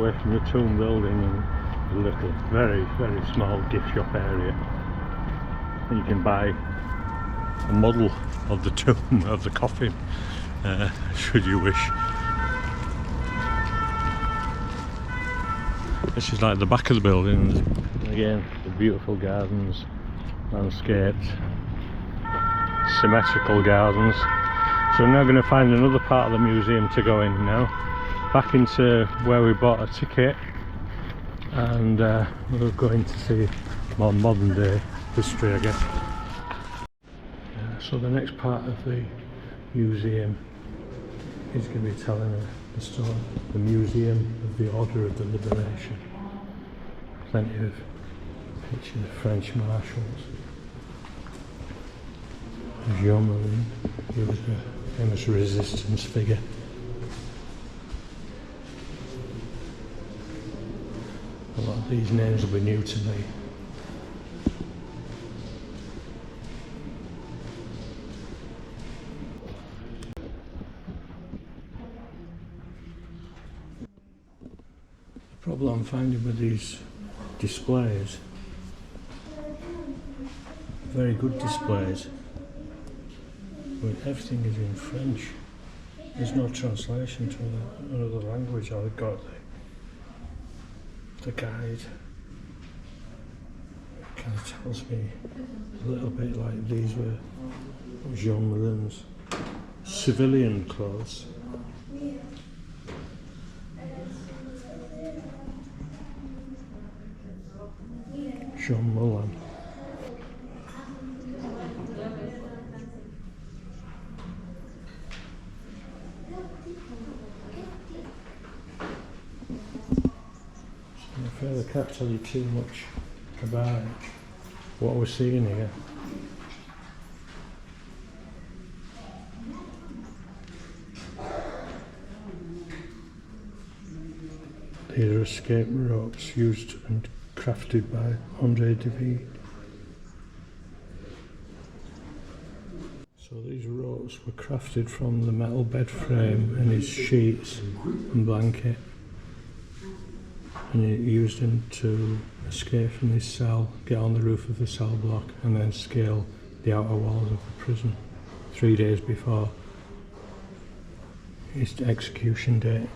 away from the tomb building and a little, very, very small gift shop area. And you can buy a model of the tomb, of the coffin, should you wish. This is like the back of the building. Again, the beautiful gardens, landscaped, symmetrical gardens. So we're now going to find another part of the museum to go in now. Back into where we bought a ticket, and we're going to see more modern day history, I guess. So the next part of the museum is going to be telling the story. The Museum of the Order of the Liberation. Plenty of pictures of French marshals. Jean, he was a famous resistance figure. A lot of these names will be new to me. The problem I'm finding with these displays, very good displays, but everything is in French. There's no translation to another language. I've got the guide. It kind of tells me a little bit like these were Jean Moulin's civilian clothes. Jean Moulin. I'm afraid I can't tell you too much about what we're seeing here. These are escape ropes used and crafted by WWII. So these ropes were crafted from the metal bed frame and his sheets and blanket, and he used them to escape from his cell, get on the roof of the cell block and then scale the outer walls of the prison 3 days before his execution date.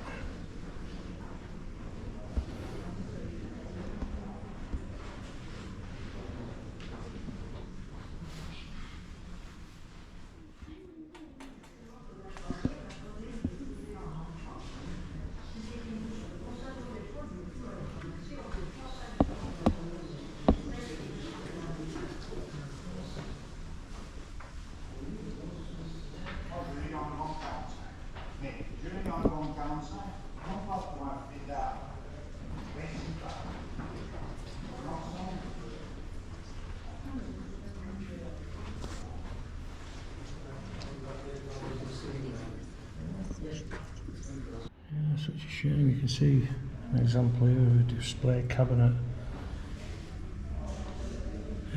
Such a shame. You can see an example here of a display cabinet.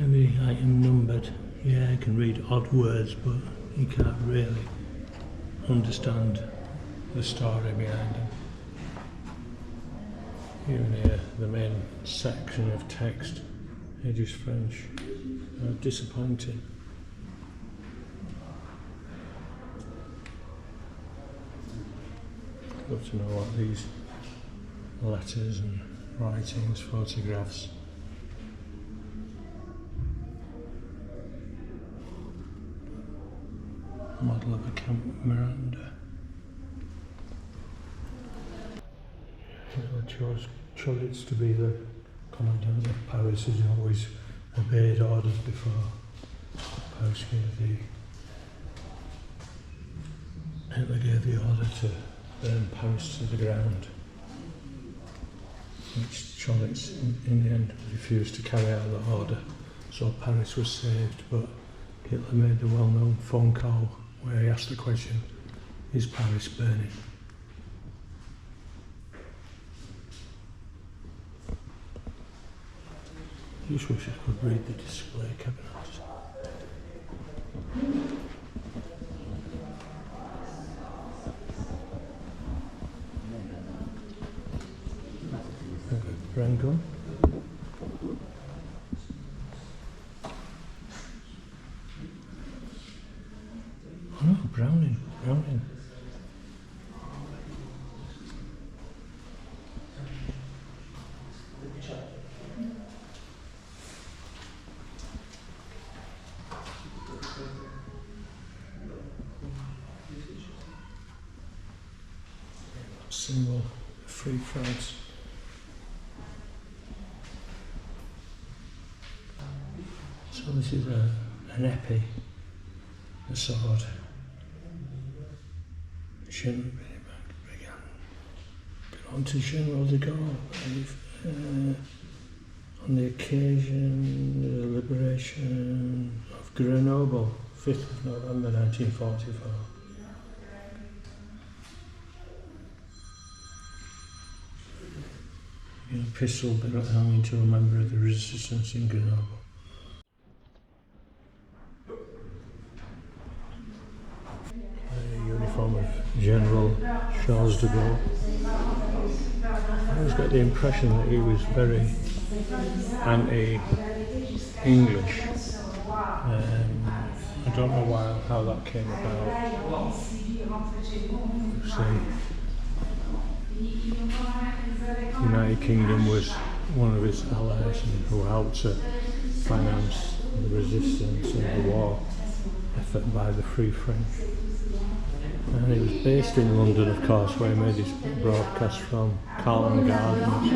Every item numbered. Yeah, you can read odd words, but you can't really understand the story behind them. Even here, the main section of text, it is French. Disappointing. Love to know what these letters and writings, photographs. Model of a Camp Miranda. I chose Chulitz to be the commandant of Paris, as he always obeyed orders before Paris Hitler gave the order to burn Paris to the ground, which Chulitz in the end refused to carry out the order, so Paris was saved. But Hitler made the well-known phone call where he asked the question, is Paris burning? I just wish I could read the display cabinets. handgun. Oh no, Browning. Symbol of Free France. So this is an épée, a sword. Belonged to General de Gaulle on the occasion of the liberation of Grenoble, 5th of November 1944. A pistol belonging to a member of the resistance in Grenoble. The uniform of General Charles de Gaulle. I always get the impression that he was very anti-English. I don't know how that came about. United Kingdom was one of his allies who helped to finance the resistance and the war effort by the Free French. And he was based in London, of course, where he made his broadcast from Carlton Gardens.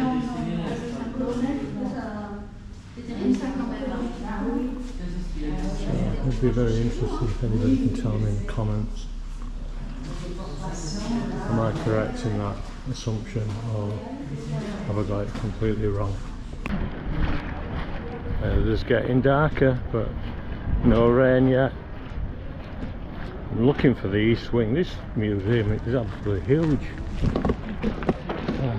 So it would be very interesting if anybody can tell me in the comments. Am I correct in that assumption, or have I got it completely wrong? It is getting darker, but no rain yet. I'm looking for the East Wing. This museum is absolutely huge. I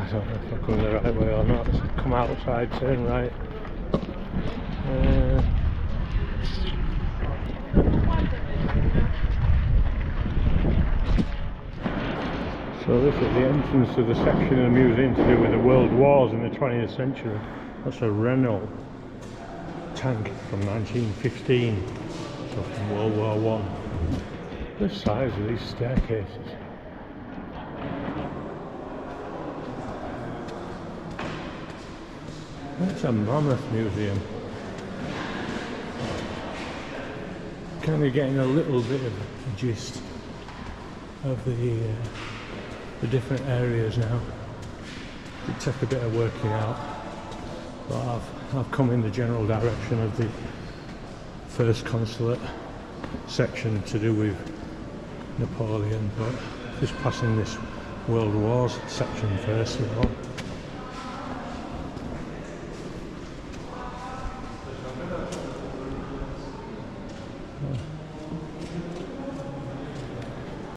don't know if I'm coming the right way or not. So come outside, turn right. So this is the entrance to the section of the museum to do with the world wars in the 20th century. That's a Renault tank from 1915, so from World War I. The size of these staircases. That's a mammoth museum. Kind of getting a little bit of a gist of the different areas now. It took a bit of working out, but I've come in the general direction of the first consulate section to do with Napoleon, but just passing this World Wars section first of all.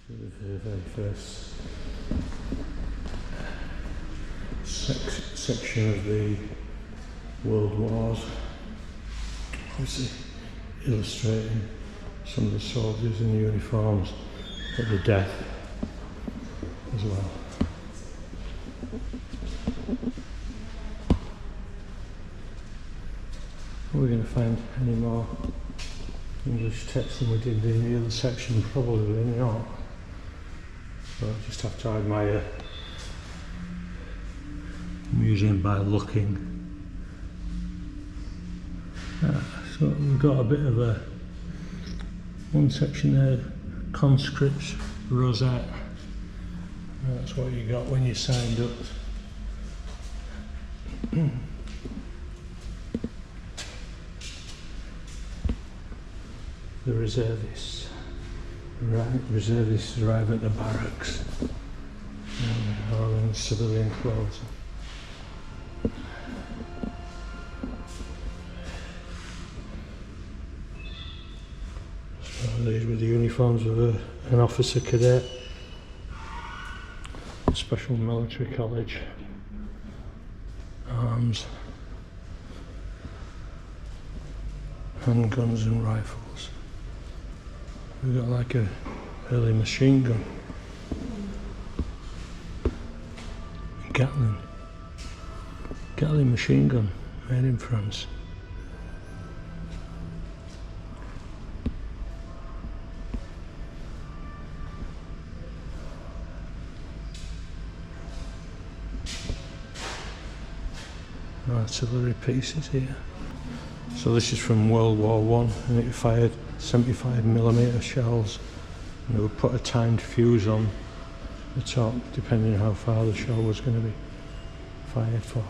The very first section of the World Wars, obviously illustrating some of the soldiers in the uniforms, but the death as well. Are we going to find any more English text than we did in the other section? Probably not. So I'll just have to admire the museum by looking. So we've got a bit of one section there, conscripts rosette. That's what you got when you signed up. The reservists. Right, reservists arrive at the barracks, or in civilian clothes. So these were the uniforms of an officer cadet, special military college, arms, handguns and rifles. We've got like a early machine gun, Gatling machine gun made in France. Artillery pieces here. So this is from World War I, and it fired 75mm shells, and they would put a timed fuse on the top depending on how far the shell was going to be fired for.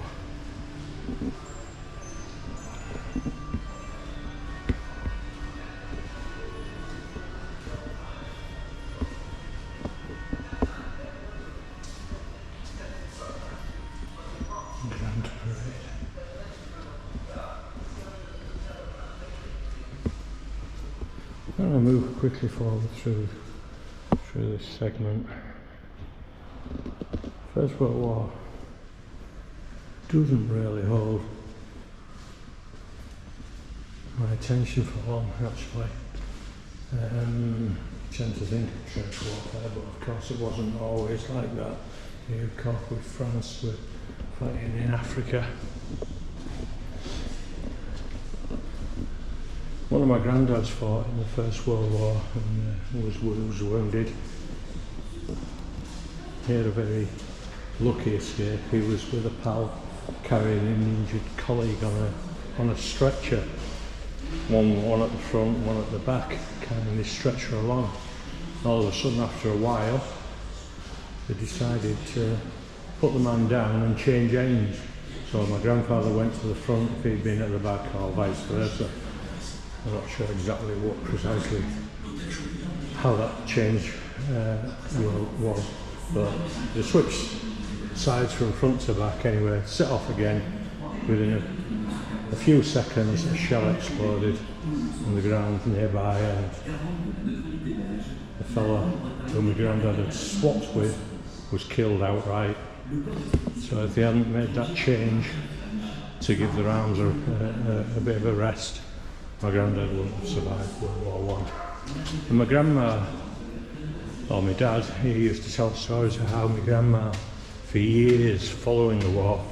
Grand Parade. I'm going to move quickly forward through this segment. First World War doesn't really hold my attention for long, actually. I tend to think of trench warfare, but of course it wasn't always like that. You caught with France, with fighting in Africa. One of my granddads fought in the First World War and was wounded. He had a very lucky escape. He was with a pal carrying an injured colleague on a stretcher. One at the front, one at the back, carrying this stretcher along. All of a sudden, after a while, they decided to put the man down and change ends. So my grandfather went to the front if he'd been at the back, or vice versa. I'm not sure exactly what precisely how that change was, but they switched sides from front to back anyway, set off again. Within a few seconds a shell exploded on the ground nearby, and the fella who my granddad had swapped with was killed outright. So if they hadn't made that change to give their arms a bit of a rest, my granddad wouldn't have survived World War I. And my grandma, or my dad, he used to tell stories of how my grandma, for years following the war,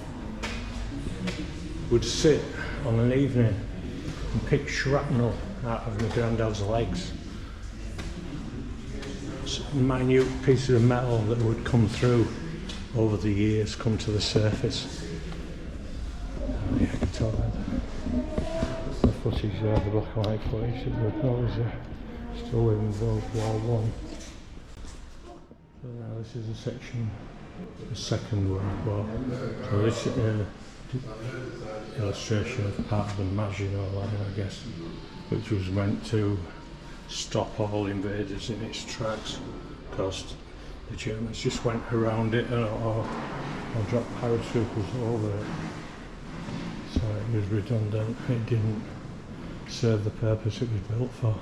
would sit on an evening and pick shrapnel out of my granddad's legs. Minute pieces of metal that would come through over the years, come to the surface. Oh, yeah, I can tell that. The footage there, the black and white footage, that was still in World War I. So now this is a section, the Second World War. So this illustration of part of the Maginot Line, I guess, which was meant to stop all invaders in its tracks, because the Germans just went around it or dropped paratroopers over it. So it was redundant, it didn't serve the purpose it was built for.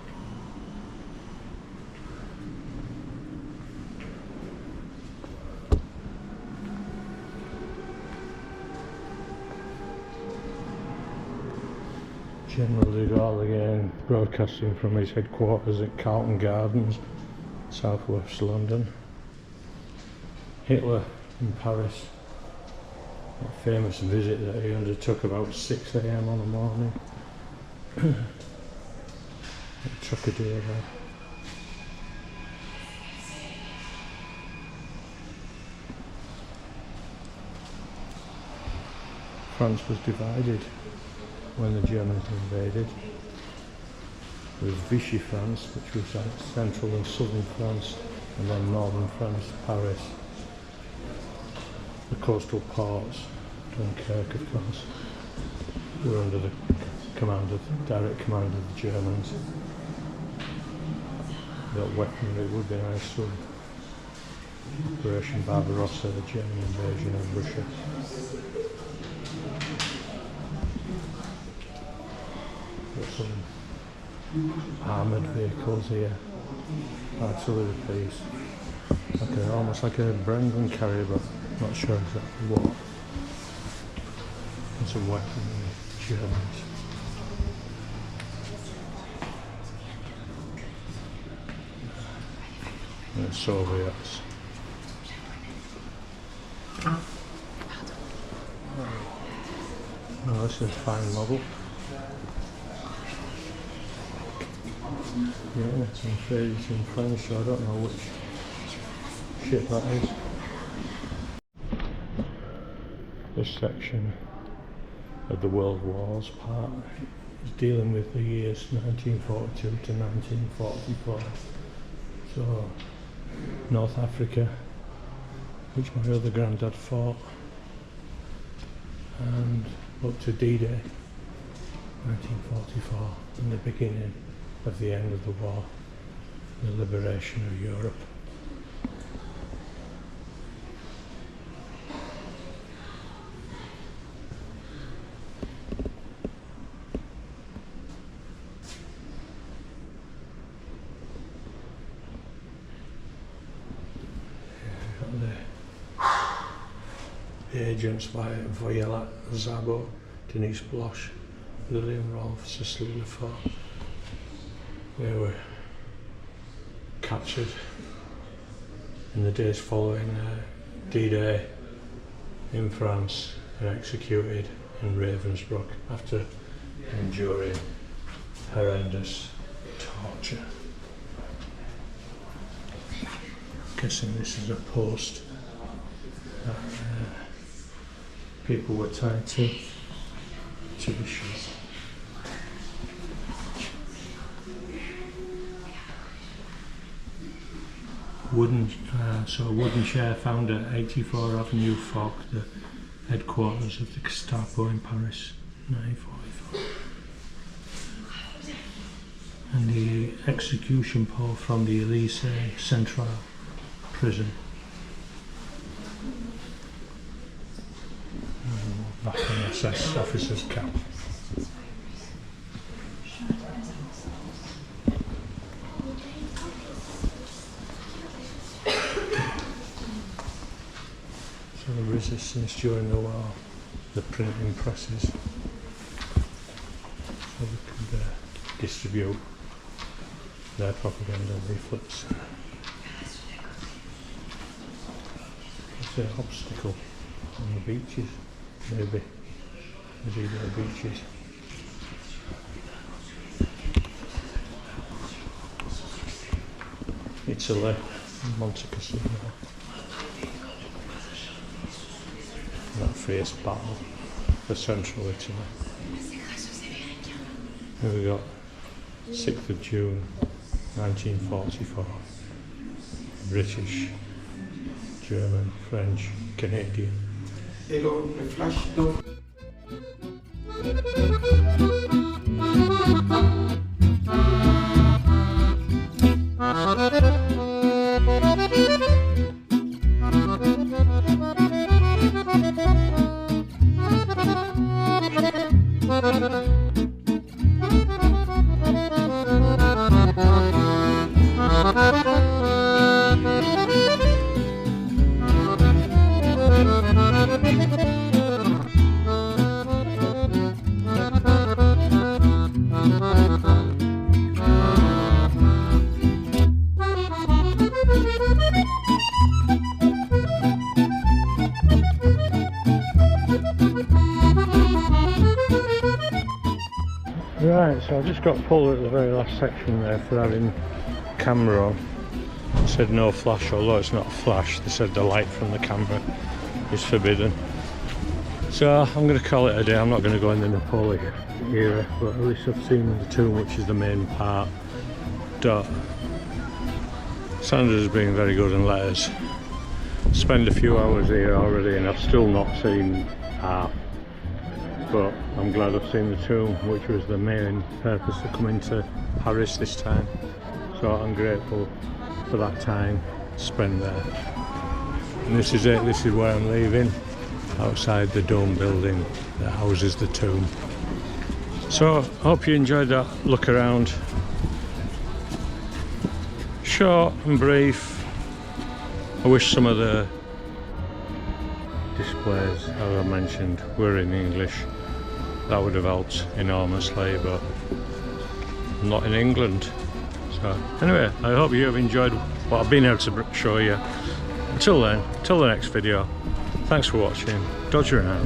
General de Gaulle again, broadcasting from his headquarters at Carlton Gardens, southwest London. Hitler in Paris, a famous visit that he undertook about 6 AM on the morning. It took a day there. France was divided when the Germans invaded. There was Vichy France, which was like central and southern France, and then northern France, Paris. The coastal ports, Dunkirk of course, were under the direct command of the Germans. Built weaponry would be nice to Operation Barbarossa, the German invasion of Russia. Got some armoured vehicles here, artillery piece, almost like a Brendan carrier, but not sure exactly what. And some weaponry, Germans. And the Soviets. Oh, this is a fine model. Yeah, I'm afraid it's in French, so I don't know which ship that is. This section of the World Wars part is dealing with the years 1942 to 1944. So, North Africa, which my other granddad fought, and up to D-Day, 1944, and the beginning of the end of the war, the liberation of Europe. The agents by Voyella Zabo, Denise Bloch, Lillian Rolfe, Cecily Lefort. They were captured in the days following D-Day in France and executed in Ravensbrück after enduring horrendous torture. Guessing this is a post that people were tied to be shot. A wooden chair found at 84 Avenue Foch, the headquarters of the Gestapo in Paris, 1944. And the execution pole from the Élysée Central prison. Back in SS officer's cap. So the resistance during the war, the printing presses, so they could distribute their propaganda leaflets. It's an obstacle on the beaches, maybe. The beaches. Italy, Monte Cassino. That fierce battle for central Italy. Here we got 6th of June 1944. British, German, French, Canadian. Hello, the flash door. Right, so I just got pulled at the very last section there for having camera on. It said no flash, although it's not a flash, they said the light from the camera is forbidden. So I'm going to call it a day. I'm not going to go in the Napoleon era, but at least I've seen the tomb, which is the main part. Sanders has been very good and let us spend a few hours here already, and I've still not seen half. But I'm glad I've seen the tomb, which was the main purpose of coming to Paris this time. So I'm grateful for that time spent there. And this is it, this is where I'm leaving, outside the dome building that houses the tomb. So I hope you enjoyed that look around. Short and brief. I wish some of the displays, as I mentioned, were in English. That would have helped enormously, but I'm not in England. So anyway, I hope you have enjoyed what I've been able to show you. Until then, till the next video, thanks for watching. Dodger out.